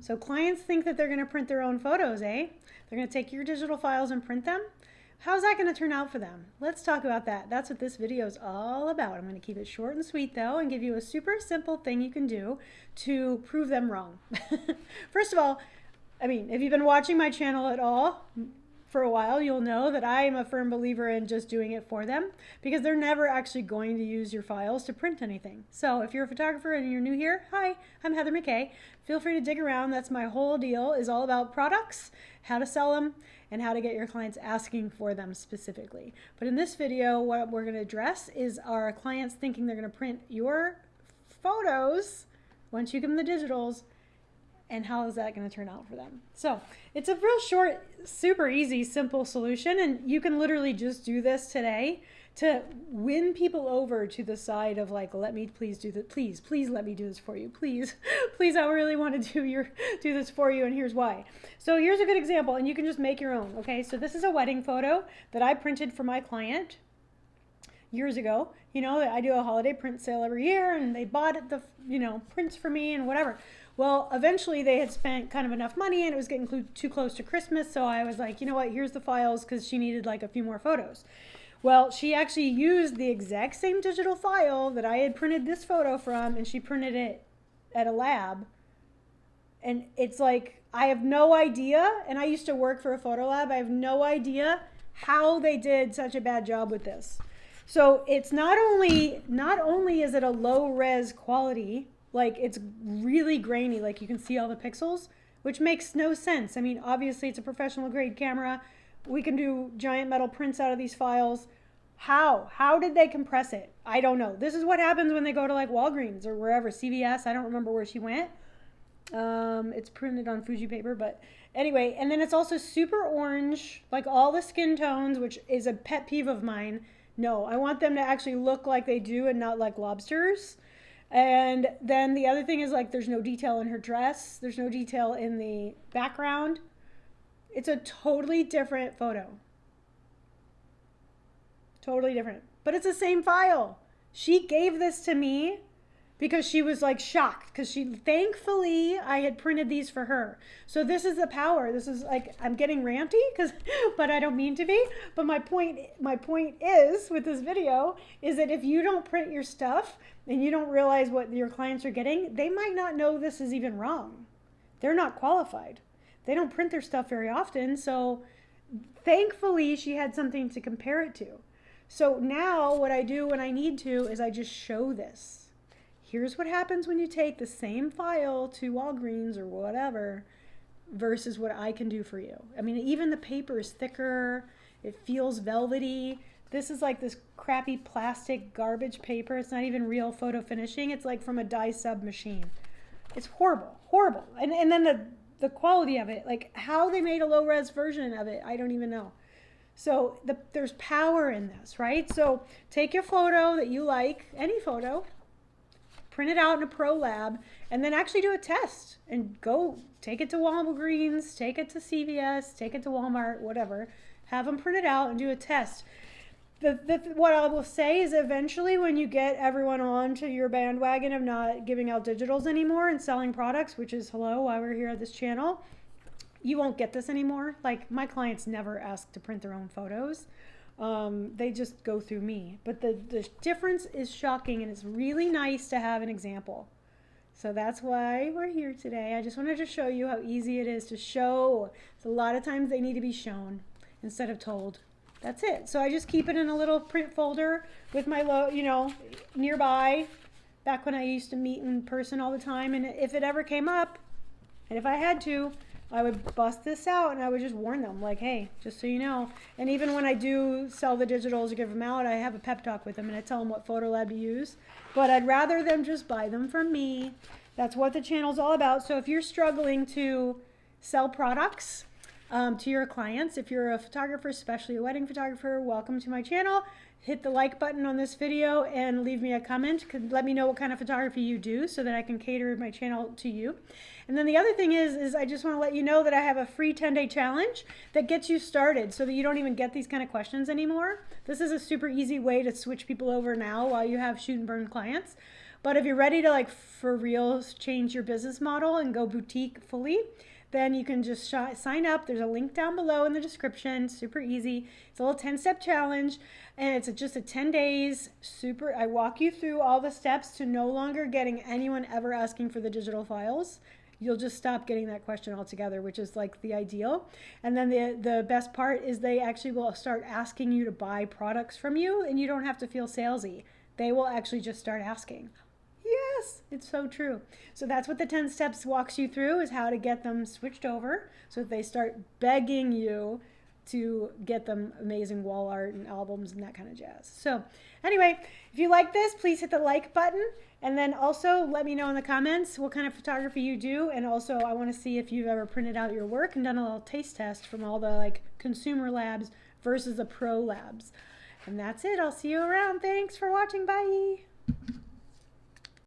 So clients think that they're going to print their own photos, eh? They're going to take your digital files and print them. How's that going to turn out for them? Let's talk about that. That's what this video is all about. I'm going to keep it short and sweet though and give you a super simple thing you can do to prove them wrong. First of all, I mean, if you've been watching my channel at all for a while, you'll know that I am a firm believer in just doing it for them because they're never actually going to use your files to print anything. So if you're a photographer and you're new here, hi, I'm Heather McKay. Feel free to dig around. That's my whole deal, is all about products, how to sell them, and how to get your clients asking for them specifically. But in this video, what we're going to address is our clients thinking they're going to print your photos once you give them the digitals, and how is that going to turn out for them? So it's a real short, super easy, simple solution, and you can literally just do this today to win people over to the side of like, let me please do that, please let me do this for you, please, I really want to do this for you, and here's why. So here's a good example, and you can just make your own. Okay, so this is a wedding photo that I printed for my client years ago. You know, I do a holiday print sale every year, and they bought the prints for me and whatever. Well, eventually they had spent kind of enough money and it was getting too close to Christmas. So I was like, you know what, here's the files, because she needed like a few more photos. Well, she actually used the exact same digital file that I had printed this photo from, and she printed it at a lab. And it's like, I have no idea. And I used to work for a photo lab. I have no idea how they did such a bad job with this. So it's not only is it a low res quality, like it's really grainy, like you can see all the pixels, which makes no sense. I mean, obviously it's a professional grade camera. We can do giant metal prints out of these files. How did they compress it? I don't know. This is what happens when they go to like Walgreens or wherever, CVS. I don't remember where she went. It's printed on Fuji paper, but anyway, and then it's also super orange, like all the skin tones, which is a pet peeve of mine. No, I want them to actually look like they do and not like lobsters. And then the other thing is, like, there's no detail in her dress. There's no detail in the background. It's a totally different photo. Totally different. But it's the same file. She gave this to me because she was like shocked, because thankfully I had printed these for her. So this is the power. This is like, I'm getting ranty but I don't mean to be. But my point is with this video is that if you don't print your stuff and you don't realize what your clients are getting, they might not know this is even wrong. They're not qualified. They don't print their stuff very often. So thankfully she had something to compare it to. So now what I do when I need to is I just show this. Here's what happens when you take the same file to Walgreens or whatever versus what I can do for you. I mean, even the paper is thicker. It feels velvety. This is like this crappy plastic garbage paper. It's not even real photo finishing. It's like from a dye sub machine. It's horrible, horrible. And then the quality of it, like how they made a low res version of it, I don't even know. So there's power in this, right? So take your photo that you like, any photo, print it out in a pro lab, and then actually do a test and go take it to Walgreens, take it to CVS, take it to Walmart, whatever. Have them print it out and do a test. What I will say is eventually when you get everyone on to your bandwagon of not giving out digitals anymore and selling products, which is hello, why we're here at this channel, you won't get this anymore. Like, my clients never ask to print their own photos. They just go through me. But the difference is shocking, and it's really nice to have an example. So that's why we're here today. I just wanted to show you how easy it is to show. So a lot of times they need to be shown instead of told. That's it. So I just keep it in a little print folder with my nearby, back when I used to meet in person all the time. And if it ever came up, and if I had to, I would bust this out and I would just warn them, like, hey, just so you know. And even when I do sell the digitals or give them out, I have a pep talk with them and I tell them what photo lab to use. But I'd rather them just buy them from me. That's what the channel's all about. So if you're struggling to sell products to your clients, if you're a photographer, especially a wedding photographer, welcome to my channel. Hit the like button on this video and leave me a comment. Let me know what kind of photography you do so that I can cater my channel to you. And then the other thing is I just want to let you know that I have a free 10-day challenge that gets you started so that you don't even get these kind of questions anymore. This is a super easy way to switch people over now while you have shoot and burn clients. But if you're ready to like for real change your business model and go boutique fully, then you can just sign up. There's a link down below in the description. Super easy. It's a little 10-step challenge, and it's just a 10 days. Super. I walk you through all the steps to no longer getting anyone ever asking for the digital files. You'll just stop getting that question altogether, which is like the ideal. And then the best part is they actually will start asking you to buy products from you, and you don't have to feel salesy. They will actually just start asking. Yes, it's so true. So that's what the 10 steps walks you through, is how to get them switched over so that they start begging you to get them amazing wall art and albums and that kind of jazz. So anyway, if you like this, please hit the like button, and then also let me know in the comments what kind of photography you do. And also I want to see if you've ever printed out your work and done a little taste test from all the like consumer labs versus the pro labs. And that's it. I'll see you around. Thanks for watching. Bye.